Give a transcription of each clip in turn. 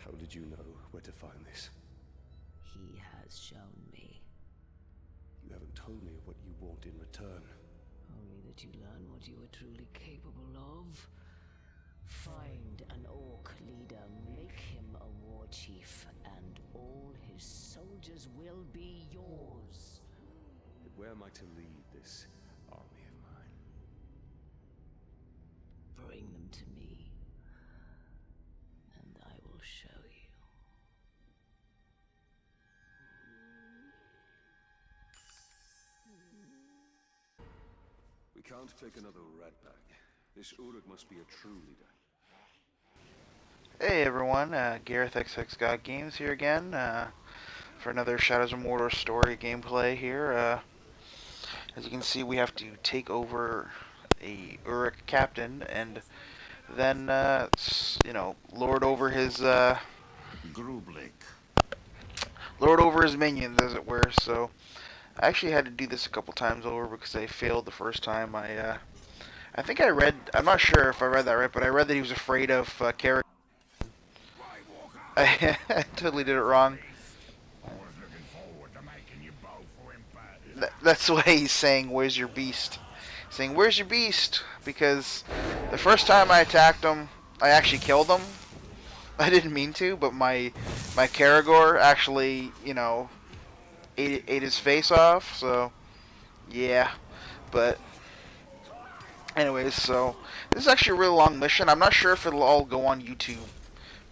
How did you know where to find this? He has shown me. You haven't told me what you want in return. Only that you learn what you are truly capable of. Find an orc leader, make him a warchief, and all his soldiers will be yours. But where am I to lead this army of mine? Bring them to me, and I will show you. We can't take another rat bag. This Uruk must be a true leader. Hey everyone, Gareth XX Games here again for another Shadows of Mordor story gameplay here. As you can see, we have to take over a Uruk captain and then, lord over his minions, as it were. So I actually had to do this a couple times over because I failed the first time. I think I read, I'm not sure if I read that right, but I read that he was afraid of characters. I totally did it wrong. That's why he's saying, "Where's your beast?" Saying, "Where's your beast?" Because the first time I attacked him, I actually killed him. I didn't mean to, but my Karagor actually, ate his face off. So yeah, but anyways, so this is actually a really long mission. I'm not sure if it'll all go on YouTube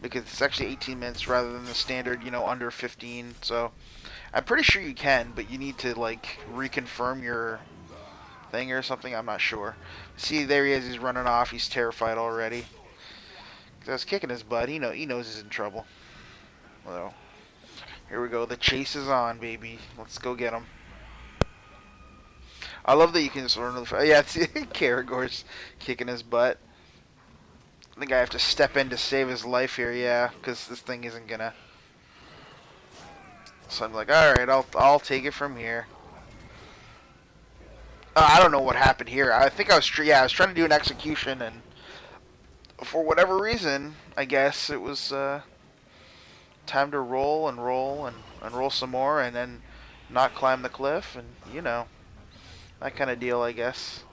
because it's actually 18 minutes rather than the standard, under 15. So I'm pretty sure you can, but you need to like reconfirm your thing or something. I'm not sure. See, there he is. He's running off. He's terrified already. 'Cause I was kicking his butt. He knows he's in trouble. So here we go. The chase is on, baby. Let's go get him. I love that you can just run really fast. Yeah, it's Karagor's kicking his butt. I think I have to step in to save his life here. Yeah, because this thing isn't gonna. So I'm like, all right, I'll take it from here. I don't know what happened here. I think I was trying to do an execution, and for whatever reason, I guess it was time to roll and roll and roll some more, and then not climb the cliff, and that kind of deal, I guess.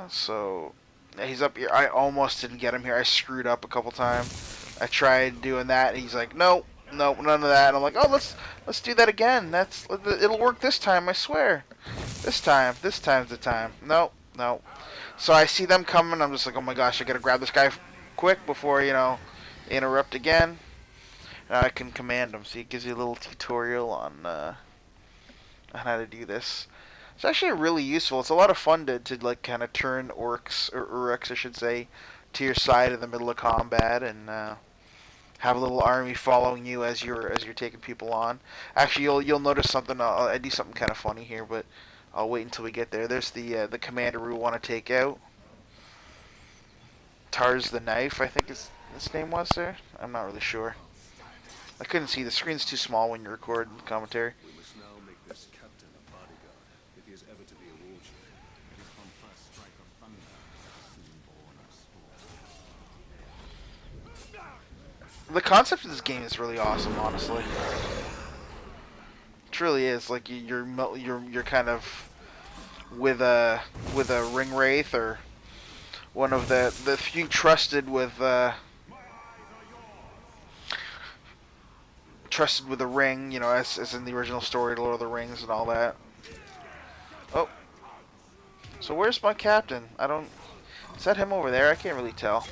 So yeah, he's up here. I almost didn't get him here. I screwed up a couple times. I tried doing that, and he's like, "No, no, none of that." And I'm like, "Oh, let's do that again. It'll work this time. I swear. This time's the time." No, no. So I see them coming. I'm just like, "Oh my gosh, I gotta grab this guy quick before they interrupt again." And I can command him. See, it gives you a little tutorial on how to do this. It's actually really useful. It's a lot of fun to like kind of turn orcs or uruks, I should say, to your side in the middle of combat and have a little army following you as you're taking people on. Actually, you'll notice something. I do something kind of funny here, but I'll wait until we get there. There's the commander we want to take out. Tars the Knife, I think his name was there. I'm not really sure. I couldn't see. The screen's too small when you record commentary. We must now make this captain a bodyguard, if he is ever to be a warchief. The concept of this game is really awesome, honestly. It truly is. Like you're kind of with a ring wraith or one of the few trusted with a ring, as in the original story, Lord of the Rings and all that. Oh, so where's my captain? Is that him over there? I can't really tell.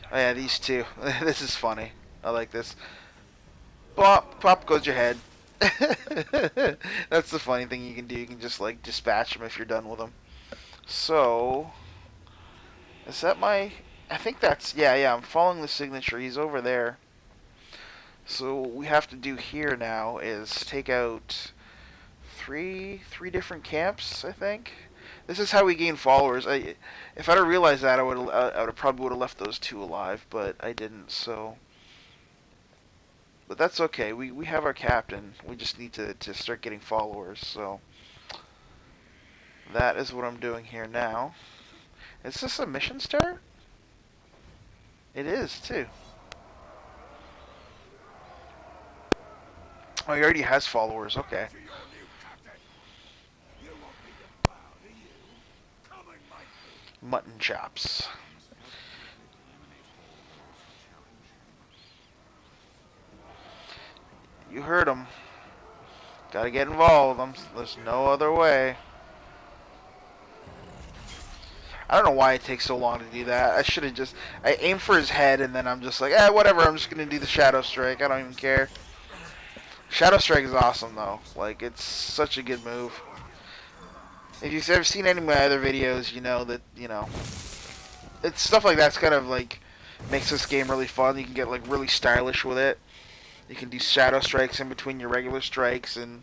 Oh yeah, these two. This is funny. I like this. Pop, pop goes your head. That's the funny thing you can do. You can just like dispatch them if you're done with them. So, is that my? I think that's yeah. I'm following the signature. He's over there. So what we have to do here now is take out three different camps, I think. This is how we gain followers. If I'd have realized that, I would probably left those two alive, but I didn't. So, but that's okay. We have our captain. We just need to start getting followers. So that is what I'm doing here now. Is this a mission start? It is, too. Oh, he already has followers. Okay. Mutton chops. You heard him. Gotta get involved. There's no other way. I don't know why it takes so long to do that. I should have just... I aim for his head, and then I'm just like, whatever. I'm just gonna do the Shadow Strike. I don't even care. Shadow Strike is awesome, though. Like, it's such a good move. If you've ever seen any of my other videos, you know that, it's stuff like that's kind of, like, makes this game really fun. You can get, like, really stylish with it. You can do Shadow Strikes in between your regular strikes, and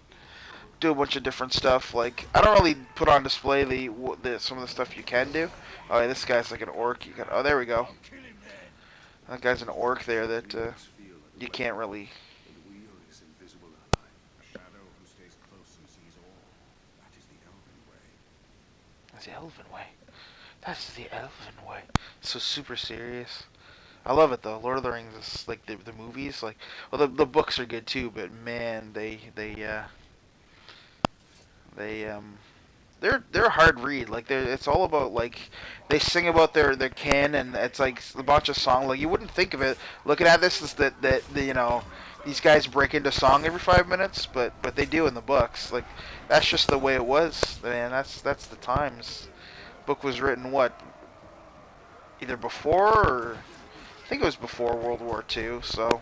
do a bunch of different stuff. Like, I don't really put on display some of the stuff you can do. Oh, yeah, this guy's like an orc. Oh, there we go. That guy's an orc there that you can't really... That's the elven way. That's the elven way. So super serious. I love it though. Lord of the Rings is like the movies. Like, well, the books are good too, but man, they're a hard read. Like, it's all about, like, they sing about their kin, and it's like a bunch of song. Like, you wouldn't think of it looking at this is that these guys break into song every 5 minutes, but they do in the books. Like, that's just the way it was, man. That's the times. Book was written what, either before or I think it was before World War II. So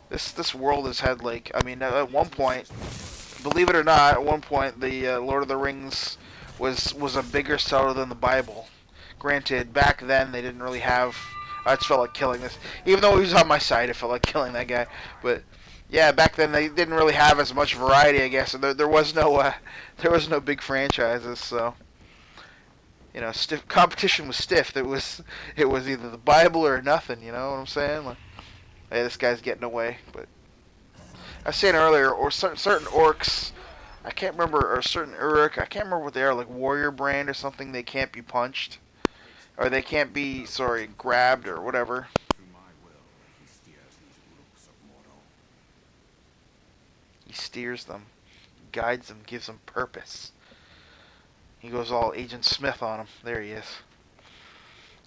this world has had, like, I mean, at one point, believe it or not, at one point the Lord of the Rings was a bigger seller than the Bible. Granted, back then they didn't really have. I just felt like killing this, even though he was on my side. I felt like killing that guy, but yeah, back then they didn't really have as much variety, I guess. And there was no big franchises, so stiff competition was stiff. It was either the Bible or nothing. You know what I'm saying? Like, hey, this guy's getting away, but. I was saying earlier, or certain orcs, I can't remember, or certain Uruk, I can't remember what they are, like warrior brand or something. They can't be punched, or they can't be, grabbed or whatever. He steers them, guides them, gives them purpose. He goes all Agent Smith on them. There he is.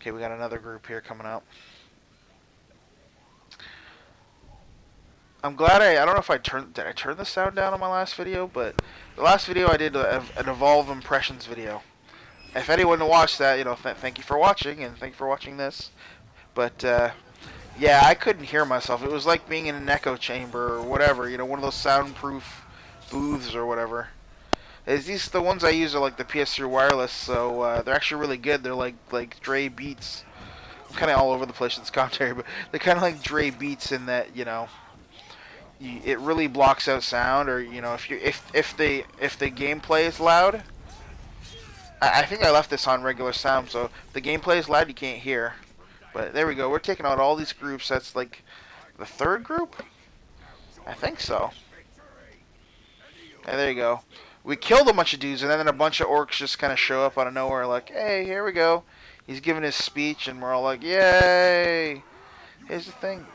Okay, we got another group here coming up. I'm glad I don't know if did I turn the sound down on my last video, but the last video I did an Evolve Impressions video. If anyone watched that, thank you for watching, and thank you for watching this. But, yeah, I couldn't hear myself. It was like being in an echo chamber or whatever, one of those soundproof booths or whatever. The ones I use are like the PS3 wireless, so they're actually really good. They're like Dre Beats. I'm kind of all over the place in this commentary, but they're kind of like Dre Beats in that, it really blocks out sound, or if the gameplay is loud. I think I left this on regular sound, so if the gameplay is loud, you can't hear. But there we go. We're taking out all these groups. That's like the third group, I think so. And there you go. We killed a bunch of dudes, and then a bunch of orcs just kind of show up out of nowhere, like, hey, here we go. He's giving his speech, and we're all like, yay! Here's the thing.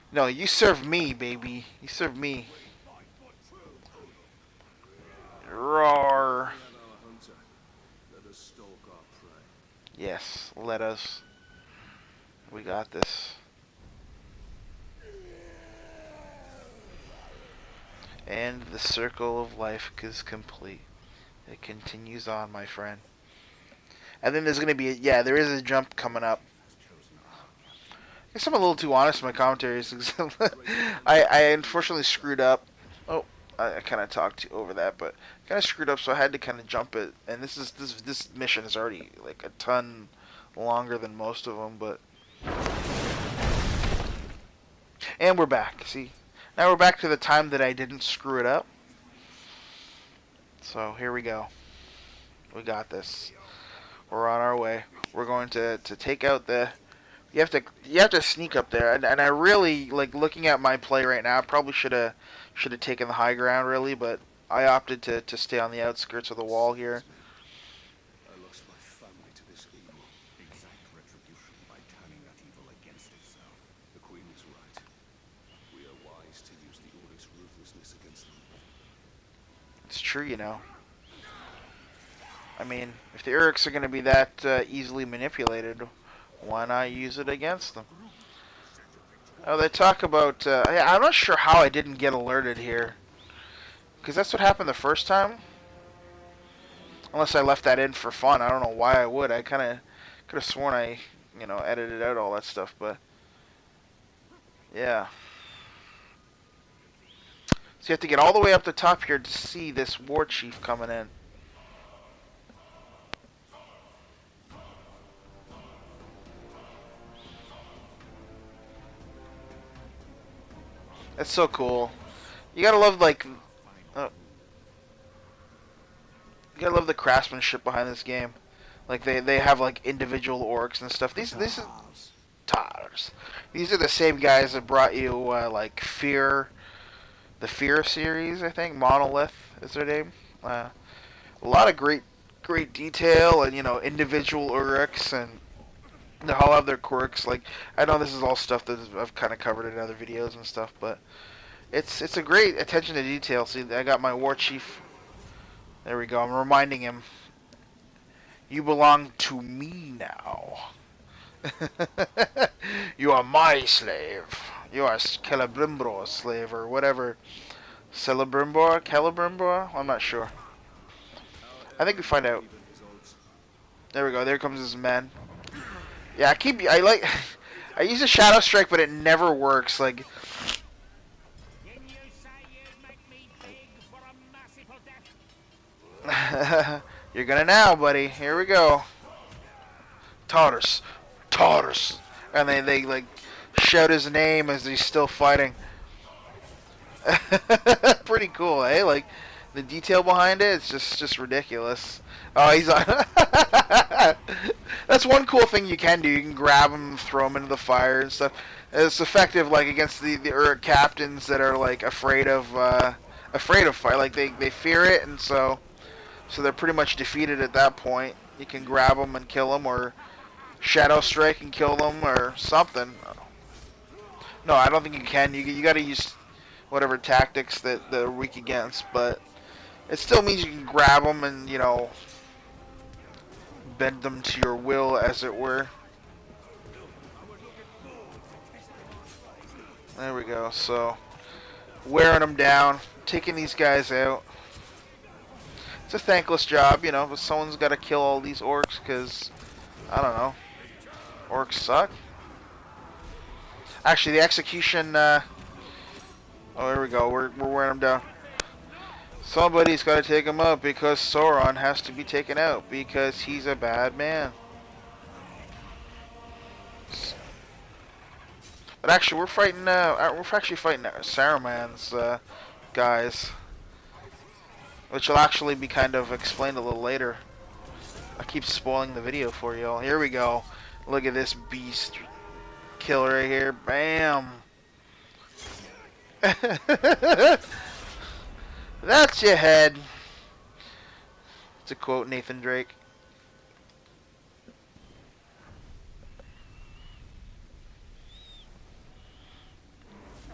No, you serve me, baby. You serve me. Roar. Yes, let us. We got this. And the circle of life is complete. It continues on, my friend. And then there's going to be, there is a jump coming up. I guess I'm a little too honest in my commentaries. I unfortunately screwed up. Oh, I kind of talked over that, but kind of screwed up, so I had to kind of jump it. And this mission is already like a ton longer than most of them, but. And we're back. See, now we're back to the time that I didn't screw it up. So here we go. We got this. We're on our way. We're going to take out the. You have to sneak up there, and I really like looking at my play right now. I probably should have taken the high ground really, but I opted to stay on the outskirts of the wall here. I lost my family to this evil. Exact true, you know. I mean, if the Uruks are going to be that easily manipulated, why not use it against them? Oh, they talk about... I'm not sure how I didn't get alerted here. Because that's what happened the first time. Unless I left that in for fun. I don't know why I would. I kind of could have sworn I, edited out all that stuff, but... Yeah. So you have to get all the way up the top here to see this Warchief coming in. That's so cool. You gotta love, like... you gotta love the craftsmanship behind this game. Like, they have, like, individual orcs and stuff. These is... Tars. These are the same guys that brought you, like, Fear... The Fear series, I think. Monolith is their name. A lot of great detail and, individual Uruks, and they all have their quirks. Like, I know this is all stuff that I've kind of covered in other videos and stuff, but it's a great attention to detail. See, I got my Warchief. There we go. I'm reminding him, you belong to me now. You are my slave. You are Celebrimbor's slave, or whatever. Celebrimbor? I'm not sure. I think we find out. There we go. There comes his men. Yeah, I use a Shadow Strike, but it never works. Like, you're gonna now, buddy. Here we go. Taurus. And they like shout his name as he's still fighting. Pretty cool, eh? Like, the detail behind it, it's just ridiculous. Oh, he's on. That's one cool thing you can do. You can grab him and throw him into the fire and stuff. It's effective, like, against the Uruk captains that are, like, afraid of fire. Like, they fear it, and so they're pretty much defeated at that point. You can grab them and kill them, or Shadow Strike and kill them, or something. No, I don't think you can. You got to use whatever tactics that they're weak against, but it still means you can grab them and, bend them to your will, as it were. There we go. So, wearing them down, taking these guys out. It's a thankless job, but someone's got to kill all these orcs, because, I don't know, orcs suck. Actually, the execution, oh, there we go, we're wearing them down. Somebody's got to take him out, because Sauron has to be taken out, because he's a bad man. But actually, we're actually fighting Saruman's guys, which will actually be kind of explained a little later. I keep spoiling the video for y'all. Here we go. Look at this beast killer right here. Bam. That's your head. To quote Nathan Drake.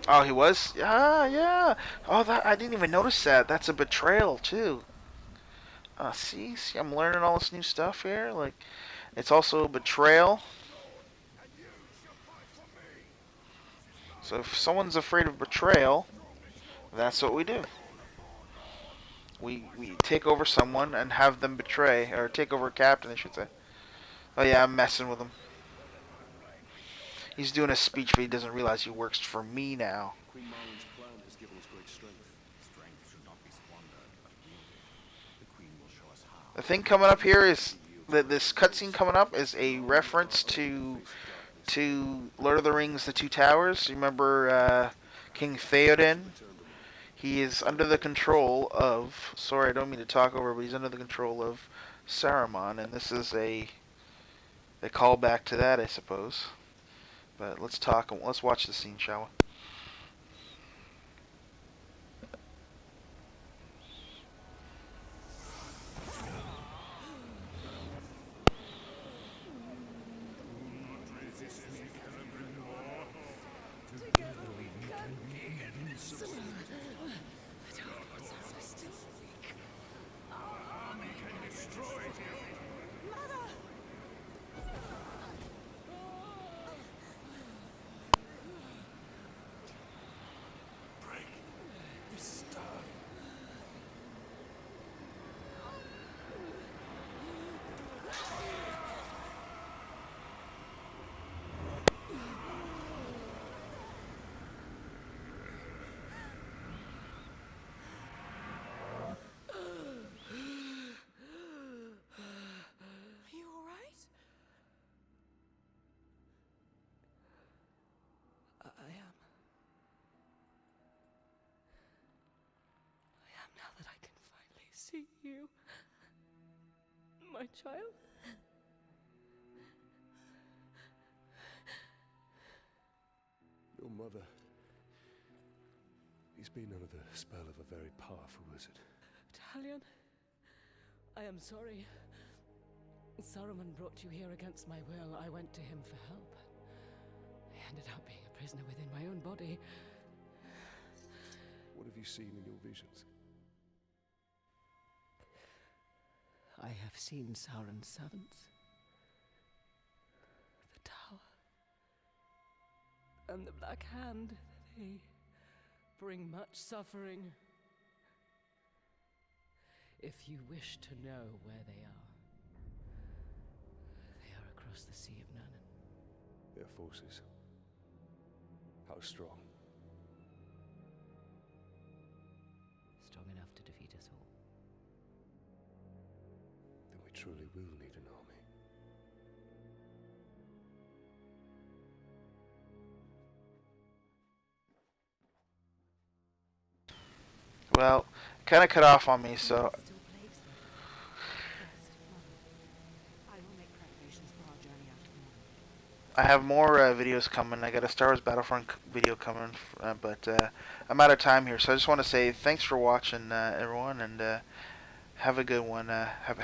Oh, he was? Yeah. Oh, I didn't even notice that. That's a betrayal, too. See, I'm learning all this new stuff here. Like, it's also a betrayal. So if someone's afraid of betrayal, that's what we do. We take over someone and have them betray, or take over a captain, I should say. Oh yeah, I'm messing with him. He's doing a speech, but he doesn't realize he works for me now. Queen Marlon's plan has given us great strength. Strength should not be squandered, but the Queen will show us how. The thing coming up here is that this cutscene coming up is a reference to Lord of the Rings: The Two Towers. You remember King Theoden? He is under the control of... Sorry, I don't mean to talk over, but he's under the control of Saruman, and this is a callback to that, I suppose. But let's watch the scene, shall we? my child? Your mother. He's been under the spell of a very powerful wizard. Talion, I am sorry. Saruman brought you here against my will. I went to him for help. I ended up being a prisoner within my own body. What have you seen in your visions? I have seen Sauron's servants. The tower. And the Black Hand. They bring much suffering. If you wish to know where they are across the Sea of Nurnen. Their forces. How strong? Strong enough to defeat us all. Then we truly will need an army. Well, kind of cut off on me, so I have more videos coming. I got a Star Wars Battlefront video coming, but I'm out of time here. So I just want to say thanks for watching, everyone, and have a good one. Have a